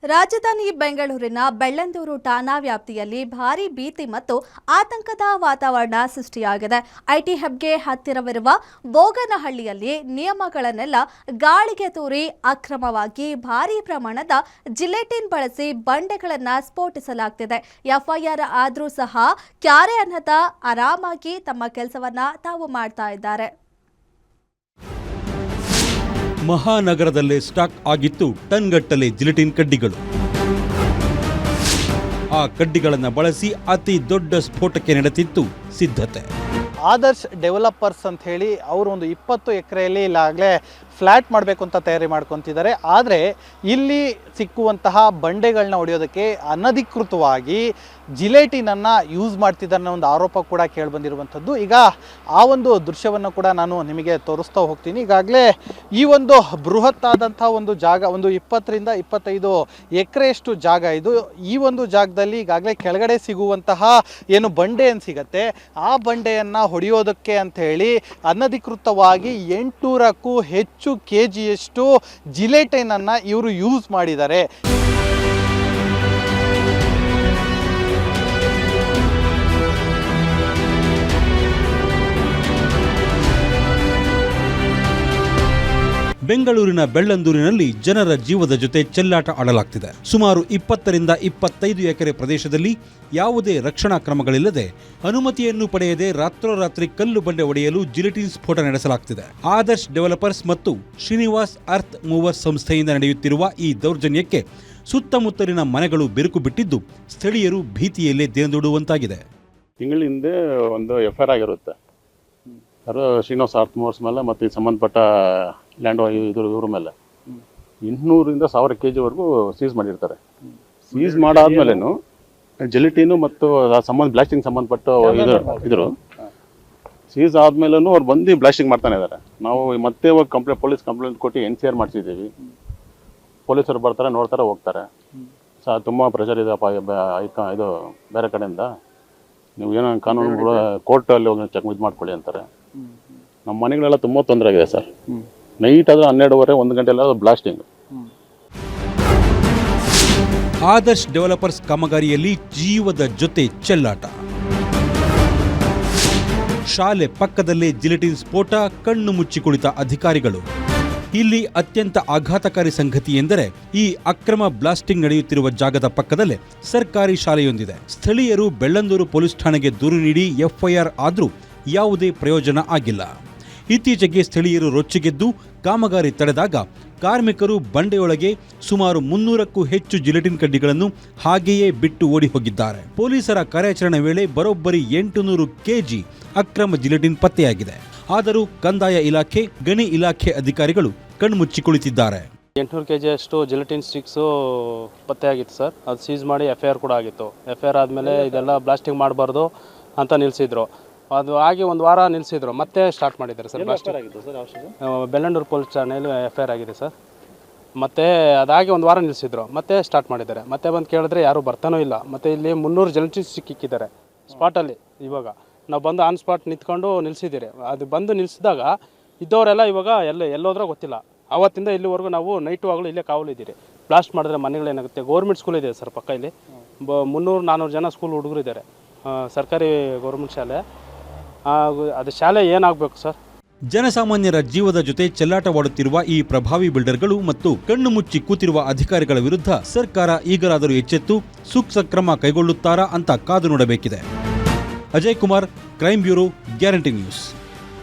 ರಾಜಧಾನಿ ಬೆಂಗಳೂರಿನ ಬೆಳ್ಳಂದೂರು ಠಾಣಾ ವ್ಯಾಪ್ತಿಯಲ್ಲಿ ಭಾರೀ ಭೀತಿ ಮತ್ತು ಆತಂಕದ ವಾತಾವರಣ ಸೃಷ್ಟಿಯಾಗಿದೆ. ಐಟಿ ಹಬ್ಗೆ ಹತ್ತಿರವಿರುವ ಬೋಗನಹಳ್ಳಿಯಲ್ಲಿ ನಿಯಮಗಳನ್ನೆಲ್ಲ ಗಾಳಿಗೆ ತೂರಿ ಅಕ್ರಮವಾಗಿ ಭಾರೀ ಪ್ರಮಾಣದ ಜಿಲೆಟಿನ್ ಬಳಸಿ ಬಂಡೆಗಳನ್ನು ಸ್ಫೋಟಿಸಲಾಗುತ್ತಿದೆ. ಎಫ್ಐಆರ್ ಆದರೂ ಸಹ ಕ್ಯಾರೆ ಅನ್ನದ ಆರಾಮಾಗಿ ತಮ್ಮ ಕೆಲಸವನ್ನ ತಾವು ಮಾಡ್ತಾ ಇದ್ದಾರೆ. ಮಹಾನಗರದಲ್ಲೇ ಸ್ಟಾಕ್ ಆಗಿತ್ತು ಟನ್ಗಟ್ಟಲೆ ಜಿಲೆಟಿನ್ ಕಡ್ಡಿಗಳು. ಆ ಕಡ್ಡಿಗಳನ್ನು ಬಳಸಿ ಅತಿ ದೊಡ್ಡ ಸ್ಫೋಟಕ್ಕೆ ನಡೆದಿತ್ತು ಸಿದ್ಧತೆ. ಆದರ್ಶ್ ಡೆವಲಪರ್ಸ್ ಅಂತ ಹೇಳಿ ಅವರು ಒಂದು 20 ಎಕರೆಯಲ್ಲಿ ಈಗಾಗಲೇ ಫ್ಲ್ಯಾಟ್ ಮಾಡಬೇಕು ಅಂತ ತಯಾರಿ ಮಾಡ್ಕೊತಿದ್ದಾರೆ. ಆದರೆ ಇಲ್ಲಿ ಸಿಕ್ಕುವಂತಹ ಬಂಡೆಗಳನ್ನ ಹೊಡೆಯೋದಕ್ಕೆ ಅನಧಿಕೃತವಾಗಿ ಜಿಲೆಟಿನನ್ನು ಯೂಸ್ ಮಾಡ್ತಿದ್ದಾರೆ ಅನ್ನೋ ಒಂದು ಆರೋಪ ಕೂಡ ಕೇಳಿಬಂದಿರುವಂಥದ್ದು. ಈಗ ಆ ಒಂದು ದೃಶ್ಯವನ್ನು ಕೂಡ ನಾನು ನಿಮಗೆ ತೋರಿಸ್ತಾ ಹೋಗ್ತೀನಿ. ಈಗಾಗಲೇ ಈ ಒಂದು ಬೃಹತ್ ಆದಂಥ ಒಂದು ಜಾಗ, ಒಂದು 20 ರಿಂದ 25 ಎಕರೆಯಷ್ಟು ಜಾಗ ಇದು. ಈ ಒಂದು ಜಾಗದಲ್ಲಿ ಈಗಾಗಲೇ ಕೆಳಗಡೆ ಸಿಗುವಂತಹ ಏನು ಬಂಡೆ ಏನು ಸಿಗತ್ತೆ, ಆ ಬಂಡೆಯನ್ನು ಹೊಡೆಯೋದಕ್ಕೆ ಅಂತ ಹೇಳಿ ಅನಧಿಕೃತವಾಗಿ 800ಕ್ಕೂ ಹೆಚ್ಚು ಕೆಜಿಯಷ್ಟು ಜಿಲೆಟಿನನ್ನು ಇವರು ಯೂಸ್ ಮಾಡಿದ್ದಾರೆ. ಬೆಂಗಳೂರಿನ ಬೆಳ್ಳಂದೂರಿನಲ್ಲಿ ಜನರ ಜೀವದ ಜೊತೆ ಚೆಲ್ಲಾಟ ಆಡಲಾಗ್ತಿದೆ. ಸುಮಾರು 20 ರಿಂದ 25 ಎಕರೆ ಪ್ರದೇಶದಲ್ಲಿ ಯಾವುದೇ ರಕ್ಷಣಾ ಕ್ರಮಗಳಿಲ್ಲದೆ ಅನುಮತಿಯನ್ನು ಪಡೆಯದೆ ರಾತ್ರೋರಾತ್ರಿ ಕಲ್ಲು ಬಂಡೆ ಒಡೆಯಲು ಜಿಲೆಟಿನ್ ಸ್ಫೋಟ ನಡೆಸಲಾಗ್ತಿದೆ. ಆದರ್ಶ್ ಡೆವಲಪರ್ಸ್ ಮತ್ತು ಶ್ರೀನಿವಾಸ್ ಅರ್ತ್ ಮೂವರ್ಸ್ ಸಂಸ್ಥೆಯಿಂದ ನಡೆಯುತ್ತಿರುವ ಈ ದೌರ್ಜನ್ಯಕ್ಕೆ ಸುತ್ತಮುತ್ತಲಿನ ಮನೆಗಳು ಬಿರುಕು ಬಿಟ್ಟಿದ್ದು ಸ್ಥಳೀಯರು ಭೀತಿಯಲ್ಲೇ ದೇಂದುಡುವಂತಾಗಿದೆ. ತಿಂಗಳ ಹಿಂದೆ ಒಂದು ಎಫ್ಐಆರ್ ಆಗಿರುತ್ತೆ ಶ್ರೀನಿವಾಸ್ ಅರ್ತ್ ಮೂವರ್ಸ್ ಮೇಲೆ ಮತ್ತು ಸಂಬಂಧಪಟ್ಟ ಲ್ಯಾಂಡ್ ಇವ್ರ ಮೇಲೆ 800 ರಿಂದ 1000 kg ಸೀಸ್ ಮಾಡಿರ್ತಾರೆ. ಸೀಸ್ ಮಾಡಾದ್ಮೇಲೆನು ಜಿಲೆಟಿನು ಮತ್ತು ಬ್ಲಾಸ್ಟಿಂಗ್ ಸಂಬಂಧಪಟ್ಟ ಇದ್ರು ಸೀಸ್ ಆದ್ಮೇಲೂ ಅವ್ರು ಬಂದು ಬ್ಲಾಸ್ಟಿಂಗ್ ಮಾಡ್ತಾನೆ ಇದ್ದಾರೆ. ನಾವು ಮತ್ತೆ ಪೊಲೀಸ್ ಕಂಪ್ಲೇಂಟ್ ಕೊಟ್ಟು NCR ಮಾಡಿಸಿದ್ದೀವಿ. ಪೊಲೀಸರು ಬರ್ತಾರೆ, ನೋಡ್ತಾರೆ, ಹೋಗ್ತಾರೆ. ತುಂಬ ಪ್ರೆಷರ್ ಇದೆ ಇದು ಬೇರೆ ಕಡೆಯಿಂದ, ನೀವು ಏನೋ ಕಾನೂನು ಕೋರ್ಟಲ್ಲಿ ಹೋಗಿ ಚೆಕ್ ಇದು ಮಾಡ್ಕೊಳ್ಳಿ ಅಂತಾರೆ. ನಮ್ಮ ಮನೆಗಳೆಲ್ಲ ತುಂಬ ತೊಂದರೆ ಆಗಿದೆ ಸರ್. ನೈಟ್ ಆದ್ರೆ 12:30 1 ಗಂಟೆ ಎಲ್ಲ ಬ್ಲಾಸ್ಟಿಂಗ್. ಆದರ್ಶ್ ಡೆವಲಪರ್ಸ್ ಕಾಮಗಾರಿಯಲ್ಲಿ ಜೀವದ ಜೊತೆ ಚೆಲ್ಲಾಟ. ಶಾಲೆ ಪಕ್ಕದಲ್ಲೇ ಜಿಲೆಟಿನ್ ಸ್ಫೋಟ, ಕಣ್ಣು ಮುಚ್ಚಿ ಕುಳಿತ ಅಧಿಕಾರಿಗಳು. ಇಲ್ಲಿ ಅತ್ಯಂತ ಆಘಾತಕಾರಿ ಸಂಗತಿ ಎಂದರೆ ಈ ಅಕ್ರಮ ಬ್ಲಾಸ್ಟಿಂಗ್ ನಡೆಯುತ್ತಿರುವ ಜಾಗದ ಪಕ್ಕದಲ್ಲೇ ಸರ್ಕಾರಿ ಶಾಲೆಯೊಂದಿದೆ. ಸ್ಥಳೀಯರು ಬೆಳ್ಳಂದೂರು ಪೊಲೀಸ್ ಠಾಣೆಗೆ ದೂರು ನೀಡಿ ಎಫ್ಐಆರ್ ಆದರೂ ಯಾವುದೇ ಪ್ರಯೋಜನ ಆಗಿಲ್ಲ. ಇತ್ತೀಚೆಗೆ ಸ್ಥಳೀಯರು ರೊಚ್ಚಿಗೆದ್ದು ಕಾಮಗಾರಿ ತಡೆದಾಗ ಕಾರ್ಮಿಕರು ಬಂಡೆಯೊಳಗೆ ಸುಮಾರು 300ಕ್ಕೂ ಹೆಚ್ಚು ಜಿಲೆಟಿನ್ ಕಡ್ಡಿಗಳನ್ನು ಹಾಗೆಯೇ ಬಿಟ್ಟು ಓಡಿ ಹೋಗಿದ್ದಾರೆ. ಪೊಲೀಸರ ಕಾರ್ಯಾಚರಣೆ ವೇಳೆ ಬರೋಬ್ಬರಿ 800 kg ಅಕ್ರಮ ಜಿಲೆಟಿನ್ ಪತ್ತೆಯಾಗಿದೆ. ಆದರೂ ಕಂದಾಯ ಇಲಾಖೆ, ಗಣಿ ಇಲಾಖೆ ಅಧಿಕಾರಿಗಳು ಕಣ್ಮುಚ್ಚಿ ಕುಳಿತಿದ್ದಾರೆ. 800 kg ಅಷ್ಟು ಜಿಲೆಟಿನ್ ಸ್ಟಿಕ್ಸು ಪತ್ತೆಯಾಗಿತ್ತು ಸರ್. ಅದು ಸೀಸ್ ಮಾಡಿ ಎಫ್ಐಆರ್ ಕೂಡ ಆಗಿತ್ತು. ಎಫ್ಐಆರ್ ಆದಮೇಲೆ ಇದೆಲ್ಲ ಬ್ಲಾಸ್ಟಿಂಗ್ ಮಾಡಬಾರ್ದು ಅಂತ ನಿಲ್ಲಿಸಿದ್ರು. ಅದು ಆಗಿ ಒಂದು ವಾರ ನಿಲ್ಲಿಸಿದ್ರು, ಮತ್ತೆ ಸ್ಟಾರ್ಟ್ ಮಾಡಿದ್ದಾರೆ ಸರ್. ಬೆಳ್ಳಂದೂರು ಪೊಲೀಸ್ ಠಾಣೆಯಲ್ಲಿ ಎಫ್ಐಆರ್ ಆಗಿದೆ ಸರ್. ಮತ್ತೆ ಅದಾಗಿ ಒಂದು ವಾರ ನಿಲ್ಲಿಸಿದ್ರು, ಮತ್ತೆ ಸ್ಟಾರ್ಟ್ ಮಾಡಿದ್ದಾರೆ. ಮತ್ತೆ ಬಂದು ಕೇಳಿದ್ರೆ ಯಾರೂ ಬರ್ತಾನೂ ಇಲ್ಲ. ಮತ್ತು ಇಲ್ಲಿ 300 ಜಿಲೆಟಿನ್ ಸಿಕ್ಕಿದ್ದಾರೆ ಸ್ಪಾಟಲ್ಲಿ. ಇವಾಗ ನಾವು ಬಂದು ಆನ್ ಸ್ಪಾಟ್ ನಿಂತ್ಕೊಂಡು ನಿಲ್ಲಿಸಿದ್ದೀರಿ. ಅದು ಬಂದು ನಿಲ್ಲಿಸಿದಾಗ ಇದ್ದವರೆಲ್ಲ ಇವಾಗ ಎಲ್ಲೋದ್ರೂ ಗೊತ್ತಿಲ್ಲ. ಆವತ್ತಿಂದ ಇಲ್ಲಿವರೆಗೂ ನಾವು ನೈಟು ಆಗಲೂ ಇಲ್ಲೇ ಕಾವಲಿದ್ದೀರಿ. ಬ್ಲಾಸ್ಟ್ ಮಾಡಿದ್ರೆ ಮನೆಗಳೇನಾಗುತ್ತೆ. ಗೌರ್ಮೆಂಟ್ ಸ್ಕೂಲ್ ಇದೆ ಸರ್ ಪಕ್ಕ. ಇಲ್ಲಿ 300-400 ಜನ ಸ್ಕೂಲ್ ಹುಡುಗರಿದ್ದಾರೆ. ಸರ್ಕಾರಿ ಗೌರ್ಮೆಂಟ್ ಶಾಲೆ. ಅದು ಶಾಲೆ ಏನಾಗಬೇಕು ಸರ್? ಜನಸಾಮಾನ್ಯರ ಜೀವದ ಜೊತೆ ಚೆಲ್ಲಾಟವಾಡುತ್ತಿರುವ ಈ ಪ್ರಭಾವಿ ಬಿಲ್ಡರ್ಗಳು ಮತ್ತು ಕಣ್ಣು ಮುಚ್ಚಿ ಕೂತಿರುವ ಅಧಿಕಾರಿಗಳ ವಿರುದ್ಧ ಸರ್ಕಾರ ಈಗಲಾದರೂ ಎಚ್ಚೆತ್ತು ಸೂಕ್ತ ಕ್ರಮ ಕೈಗೊಳ್ಳುತ್ತಾರಾ ಅಂತ ಕಾದು ನೋಡಬೇಕಿದೆ. Ajay Kumar, crime bureau, guarantee news.